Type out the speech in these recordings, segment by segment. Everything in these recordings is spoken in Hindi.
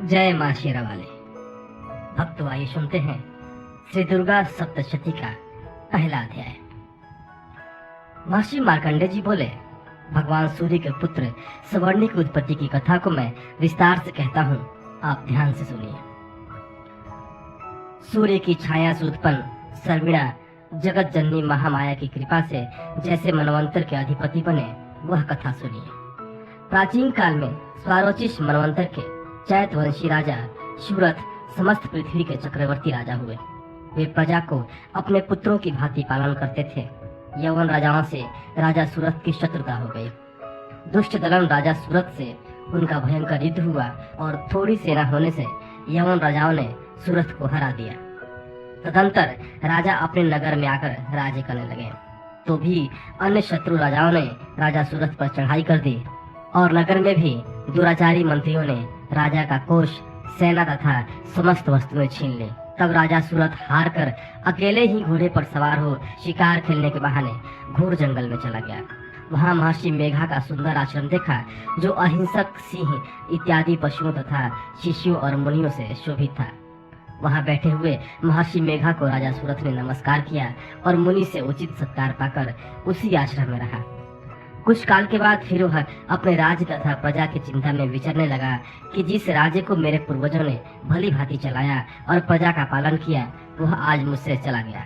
जय मां शेरा वाले भक्त, आइए सुनते हैं श्री दुर्गा सप्तशती का पहला अध्याय। महर्षि मार्कंडेय जी बोले, भगवान सूर्य के पुत्र सवर्णी की उत्पत्ति की कथा को मैं विस्तार से कहता हूँ, आप ध्यान से सुनिए। सूर्य की छाया से उत्पन्न सर्विणा जगत जननी महामाया की कृपा से जैसे मनवंतर के अधिपति बने, वह कथा सुनिए। प्राचीन काल में स्वारोचिष मनवंतर के चैतवंशी राजा सुरथ समस्त पृथ्वी के चक्रवर्ती राजा हुए। वे प्रजा को अपने पुत्रों की भांति पालन करते थे। यवन राजाओं से राजा सुरथ की शत्रुता हो गई। दुष्ट दलन राजा सुरथ से उनका भयंकर युद्ध हुआ और थोड़ी सेना होने से यवन राजाओं ने सुरथ को हरा दिया। तदंतर राजा अपने नगर में आकर राज्य करने लगे, तो भी अन्य शत्रु राजाओं ने राजा सुरथ पर चढ़ाई कर दी और नगर में भी दुराचारी मंत्रियों ने राजा का कोष, सेना तथा समस्त वस्तुएं छीन ली। तब राजा सूरथ हार कर अकेले ही घोड़े पर सवार हो शिकार खेलने के बहाने घोर जंगल में चला गया। वहां महर्षि मेघा का सुंदर आश्रम देखा, जो अहिंसक सिंह इत्यादि पशुओं तथा शिष्यों और मुनियों से शोभित था। वहां बैठे हुए महर्षि मेघा को राजा सूरथ ने नमस्कार किया और मुनि से उचित सत्कार पाकर उसी आश्रम में रहा। कुछ काल के बाद फिर वह अपने राज्य तथा प्रजा की चिंता में विचरने लगा कि जिस राज्य को मेरे पूर्वजों ने भली भांति चलाया और प्रजा का पालन किया, वह आज मुझसे चला गया।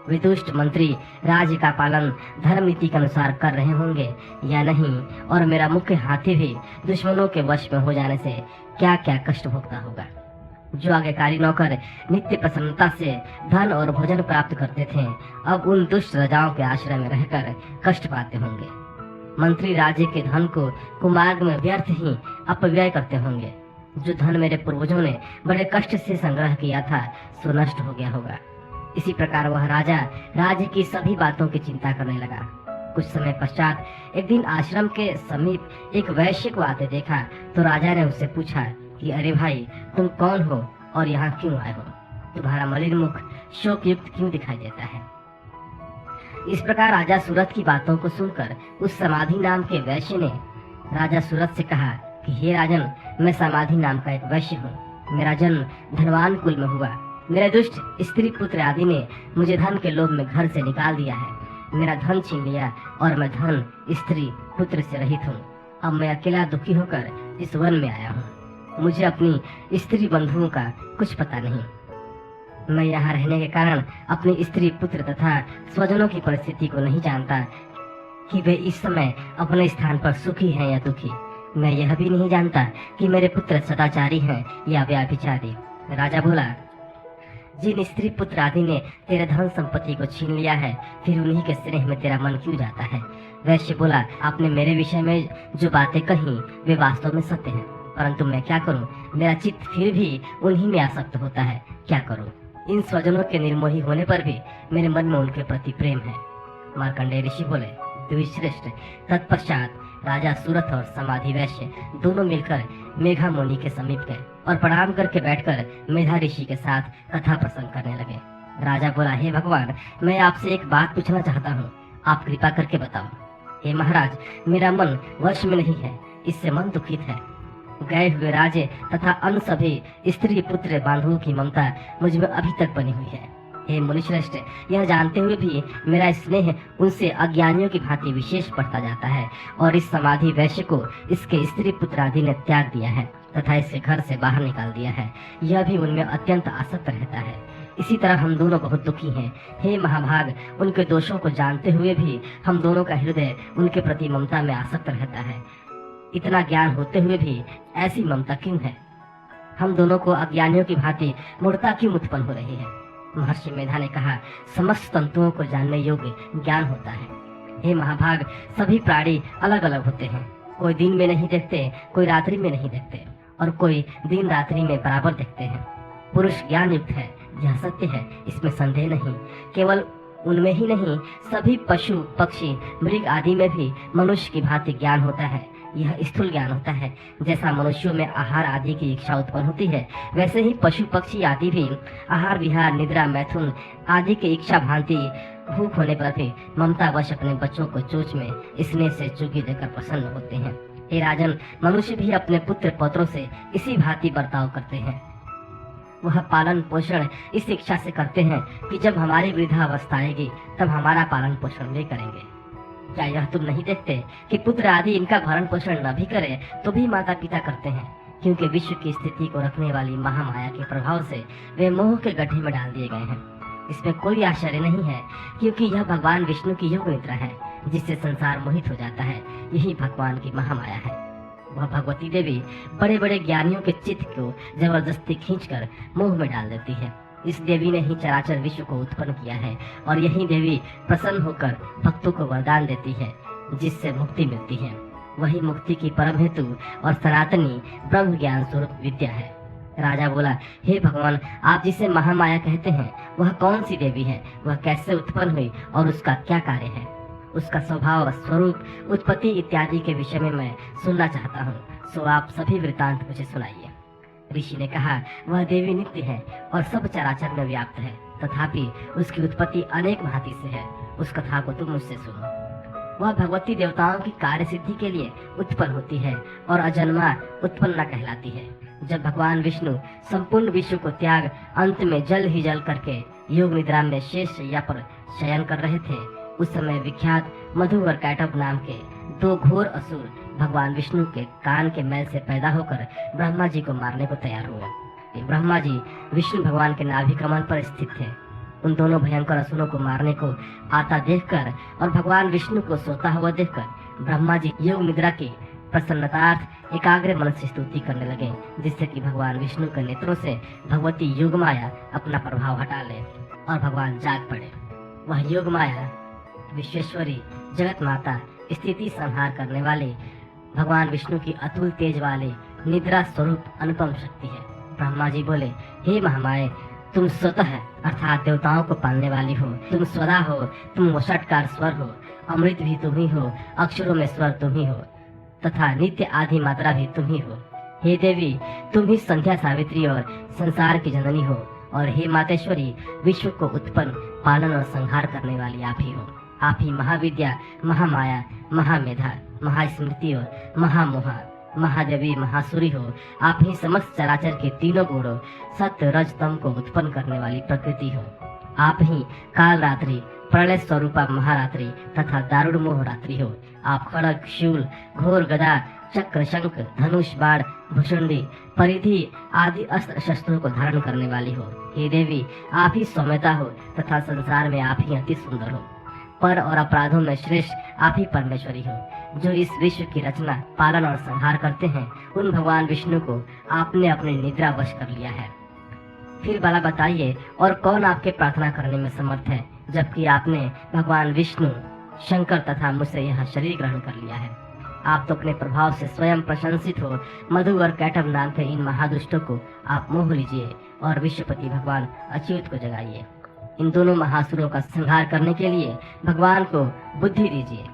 विदुष्ट मंत्री राज्य का पालन धर्म नीति के अनुसार कर रहे होंगे या नहीं, और मेरा मुख्य हाथी भी दुश्मनों के वश में हो जाने से क्या क्या कष्ट भोगता होगा। जो आज्ञाकारी नौकर नित्य प्रसन्नता से धन और भोजन प्राप्त करते थे, अब उन दुष्ट राजाओं के आश्रय में रहकर कष्ट पाते होंगे। मंत्री राज्य के धन को कुमार्ग में व्यर्थ ही अपव्यय करते होंगे। जो धन मेरे पूर्वजों ने बड़े कष्ट से संग्रह किया था, सो नष्ट हो गया होगा। इसी प्रकार वह राजा राज्य की सभी बातों की चिंता करने लगा। कुछ समय पश्चात एक दिन आश्रम के समीप एक वैश्य को आते देखा, तो राजा ने उससे पूछा कि अरे भाई, तुम कौन हो और यहाँ क्यों आए हो? तुम्हारा मलिन मुख शोक युक्त क्यों दिखाई देता है? इस प्रकार राजा सूरथ की बातों को सुनकर उस समाधि नाम के वैश्य ने राजा सूरथ से कहा कि हे राजन, मैं समाधि नाम का एक वैश्य हूँ। मेरा जन्म धनवान कुल में हुआ। मेरे दुष्ट स्त्री पुत्र आदि ने मुझे धन के लोभ में घर से निकाल दिया है। मेरा धन छीन लिया और मैं धन, स्त्री, पुत्र से रहित हूँ। अब मैं अकेला दुखी होकर इस वन में आया हूँ। मुझे अपनी स्त्री बंधुओं का कुछ पता नहीं। मैं यहाँ रहने के कारण अपनी स्त्री, पुत्र तथा स्वजनों की परिस्थिति को नहीं जानता कि वे इस समय अपने स्थान पर सुखी हैं या दुखी। मैं यह भी नहीं जानता कि मेरे पुत्र सदाचारी हैं या व्यभिचारी। राजा बोला, जिन स्त्री पुत्र आदि ने तेरे धन संपत्ति को छीन लिया है, फिर उन्हीं के स्नेह में तेरा मन क्यों जाता है? वैश्य बोला, आपने मेरे विषय में जो बातें कही वे वास्तव में सत्य हैं, परंतु मैं क्या करूं? मेरा चित्त फिर भी उन्हीं में आसक्त होता है। क्या करूं? इन स्वजनों के निर्मोही होने पर भी मेरे मन में उनके प्रति प्रेम है। मार्कंडेय ऋषि बोले, द्विश्रेष्ठ। तत्पश्चात राजा सूरथ और समाधि वैश्य दोनों मिलकर मेघा मुनि के समीप गए और प्रणाम करके बैठकर मेधा ऋषि के साथ कथा प्रसंग करने लगे। राजा बोला, हे भगवान, मैं आपसे एक बात पूछना चाहता हूँ, आप कृपा करके बताओ। हे महाराज, मेरा मन वश में नहीं है, इससे मन दुखित है। गए हुए राजे तथा अन्य सभी स्त्री, पुत्र, बांधवों की ममता मुझ में अभी तक बनी हुई है। हे मुनिश्रेष्ठ, यह जानते हुए भी मेरा स्नेह उनसे अज्ञानियों की भांति विशेष बढ़ता जाता है और इस समाधि वैश्य को इसके स्त्री पुत्र आदि ने त्याग दिया है तथा इसे घर से बाहर निकाल दिया है। यह भी उनमें अत्यंत आसक्त रहता है। इसी तरह हम दोनों बहुत दुखी हैं। हे महाभाग, उनके दोषों को जानते हुए भी हम दोनों का हृदय उनके प्रति ममता में आसक्त रहता है। इतना ज्ञान होते हुए भी ऐसी ममता क्यों है? हम दोनों को अज्ञानियों की भांति मूढ़ता क्यों उत्पन्न हो रही है? महर्षि मेधा ने कहा, समस्त तंतुओं को जानने योग्य ज्ञान होता है। हे महाभाग, सभी प्राणी अलग अलग होते हैं। कोई दिन में नहीं देखते, कोई रात्रि में नहीं देखते, और कोई दिन रात्रि में बराबर देखते हैं। पुरुष ज्ञान युक्त है, यह सत्य है, इसमें संदेह नहीं। केवल उनमें ही नहीं, सभी पशु, पक्षी, मृग आदि में भी मनुष्य की भांति ज्ञान होता है। यह स्थूल ज्ञान होता है। जैसा मनुष्यों में आहार आदि की इच्छा उत्पन्न होती है, वैसे ही पशु पक्षी आदि भी आहार, विहार, निद्रा, मैथुन आदि की इच्छा भांति भूख होने पर भी ममता वश अपने बच्चों को चोंच में स्नेह से चुगी देकर प्रसन्न होते हैं। हे राजन, मनुष्य भी अपने पुत्र पौत्रों से इसी भांति बर्ताव करते हैं। वह पालन पोषण इस इच्छा से करते हैं कि जब हमारी वृद्धावस्था आएगी तब हमारा पालन पोषण वे करेंगे। क्या यह तुम नहीं देखते कि पुत्र आदि इनका भरण पोषण न भी करे तो भी माता पिता करते हैं, क्योंकि विश्व की स्थिति को रखने वाली महामाया के प्रभाव से वे मोह के गड्ढे में डाल दिए गए हैं। इसमें कोई आश्चर्य नहीं है, क्योंकि यह भगवान विष्णु की योग निद्रा है जिससे संसार मोहित हो जाता है। यही भगवान की महामाया है। वह भगवती देवी बड़े बड़े ज्ञानियों के चित्त को जबरदस्ती खींचकर मोह में डाल देती है। इस देवी ने ही चराचर विश्व को उत्पन्न किया है और यही देवी प्रसन्न होकर भक्तों को वरदान देती है जिससे मुक्ति मिलती है। वही मुक्ति की परम हेतु और सनातनी ब्रह्म ज्ञान स्वरूप विद्या है। राजा बोला, हे भगवान, आप जिसे महामाया कहते हैं वह कौन सी देवी है? वह कैसे उत्पन्न हुई और उसका क्या कार्य है? उसका स्वभाव, स्वरूप, उत्पत्ति इत्यादि के विषय में मैं सुनना चाहता हूँ, सो आप सभी वृतांत मुझे सुनाइए। ऋषि ने कहा, वह देवी नित्य है और सब चराचर में व्याप्त है, तथापि उसकी उत्पत्ति अनेक भांति से है। उस कथा को तुम मुझसे सुनो। वह भगवती देवताओं की कार्य सिद्धि के लिए उत्पन्न होती है और अजन्मा उत्पन्ना कहलाती है। जब भगवान विष्णु संपूर्ण विश्व को त्याग अंत में जल ही जल करके योग निद्रा में शेष शैया पर शयन कर रहे थे, उस समय विख्यात मधु और कैटभ नाम के दो घोर असुर भगवान विष्णु के कान के मैल से पैदा होकर ब्रह्मा जी को मारने को तैयार हुए। ब्रह्मा जी विष्णु भगवान के नाभि कमल पर स्थित थे। उन दोनों भयंकर असुरों को मारने को आता देखकर और भगवान विष्णु को सोता हुआ देखकर ब्रह्मा जी योग निद्रा की प्रसन्नतार्थ एकाग्र मन से स्तुति करने लगे, जिससे कि भगवान विष्णु के नेत्रों से भगवती योग माया अपना प्रभाव हटा ले और भगवान जाग पड़े। वह योग माया विश्वेश्वरी, जगत माता, स्थिति संहार करने वाले भगवान विष्णु की अतुल तेज वाले निद्रा स्वरूप अनुपम शक्ति है। ब्रह्मा जी बोले, हे महामाये, तुम स्वतः अर्थात देवताओं को पालने वाली हो, तुम स्वदा हो, तुम वषटकार स्वर हो, अमृत भी तुम ही हो, अक्षरों में स्वर तुम ही हो तथा नित्य आदि मात्रा भी तुम ही हो। हे देवी, तुम ही संध्या सावित्री और संसार की जननी हो, और हे मातेश्वरी, विश्व को उत्पन्न, पालन और संहार करने वाली आप ही हो। आप ही महाविद्या, महामाया, महामेधा, महास्मृति और महामोहा, महादेवी, महासुरी हो। आप ही समस्त चराचर के तीनों गुणों सत्य रज तम को उत्पन्न करने वाली प्रकृति हो। आप ही काल रात्रि, प्रलय स्वरूपा महारात्रि तथा दारुण मोह रात्रि हो। आप खड़ग, शूल, घोर गदा, चक्र, शंख, धनुष, बाण, भुषुंडी, परिधि आदि अस्त्र शस्त्रों को धारण करने वाली हो। हे देवी, आप ही सौम्यता हो तथा संसार में आप ही अति सुंदर हो। पर और अपराधों में श्रेष्ठ आप ही परमेश्वरी हो। जो इस विश्व की रचना, पालन और संहार करते हैं, उन भगवान विष्णु को आपने अपनी निद्रा वश कर लिया है। फिर भला बताइए, और कौन आपके प्रार्थना करने में समर्थ है, जबकि आपने भगवान विष्णु, शंकर तथा मुझसे यह शरीर ग्रहण कर लिया है। आप तो अपने प्रभाव से स्वयं प्रशंसित हो। मधु और कैटभ नाम के इन महादुष्टों को आप मोह लीजिए और विश्वपति भगवान अच्युत को जगाइए। इन दोनों महासुरों का संहार करने के लिए भगवान को बुद्धि दीजिए।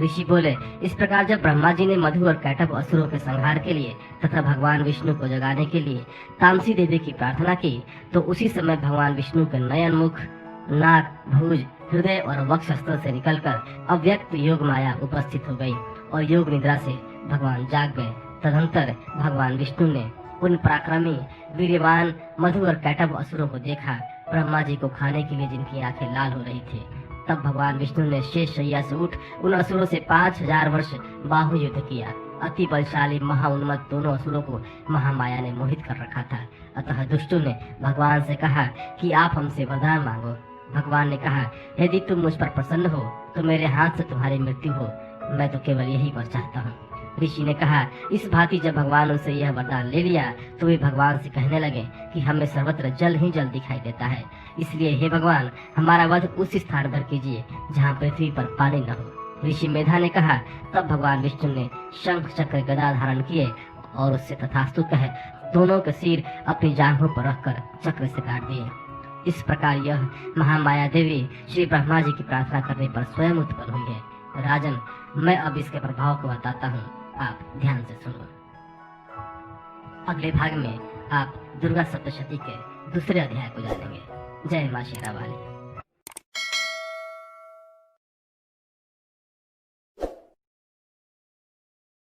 ऋषि बोले, इस प्रकार जब ब्रह्मा जी ने मधु और कैटभ असुरों के संहार के लिए तथा भगवान विष्णु को जगाने के लिए तामसी देवी की प्रार्थना की, तो उसी समय भगवान विष्णु के नयन, मुख, नाक, भुज, हृदय और वक्षस्थल से निकलकर अव्यक्त योग माया उपस्थित हो गई और योग निद्रा से भगवान जाग गए। तदंतर भगवान विष्णु ने उन पराक्रमी, वीर्यवान मधु और कैटभ असुरों को देखा, ब्रह्मा जी को खाने के लिए जिनकी आंखें लाल हो रही थी। तब भगवान विष्णु ने शेष शैया से उठ उन असुरों से 5000 वर्ष बाहु युद्ध किया। अति बलशाली महाउन्मत्त दोनों असुरों को महामाया ने मोहित कर रखा था। अतः दुष्टों ने भगवान से कहा कि आप हमसे वरदान मांगो। भगवान ने कहा, यदि तुम मुझ पर प्रसन्न हो तो मेरे हाथ से तुम्हारी मृत्यु हो, मैं तो केवल यही वर चाहता हूँ। ऋषि ने कहा, इस भांति जब भगवान उनसे यह वरदान ले लिया तो वे भगवान से कहने लगे कि हमें सर्वत्र जल ही जल दिखाई देता है, इसलिए हे भगवान, हमारा वध उस स्थान पर कीजिए जहाँ पृथ्वी पर पानी न हो। ऋषि मेधा ने कहा, तब भगवान विष्णु ने शंख, चक्र, गदा धारण किए और उससे तथास्तु कहे दोनों के सिर अपनी जांघों पर रखकर चक्र से काट दिए। इस प्रकार यह महामाया देवी श्री ब्रह्मा जी की प्रार्थना करने पर स्वयं उत्पन्न हुई है। राजन, मैं अब इसके प्रभाव को बताता हूँ, आप ध्यान से सुनो। अगले भाग में आप दुर्गा सप्तशती के दूसरे अध्याय को जानेंगे। जय मां शेरा वाली।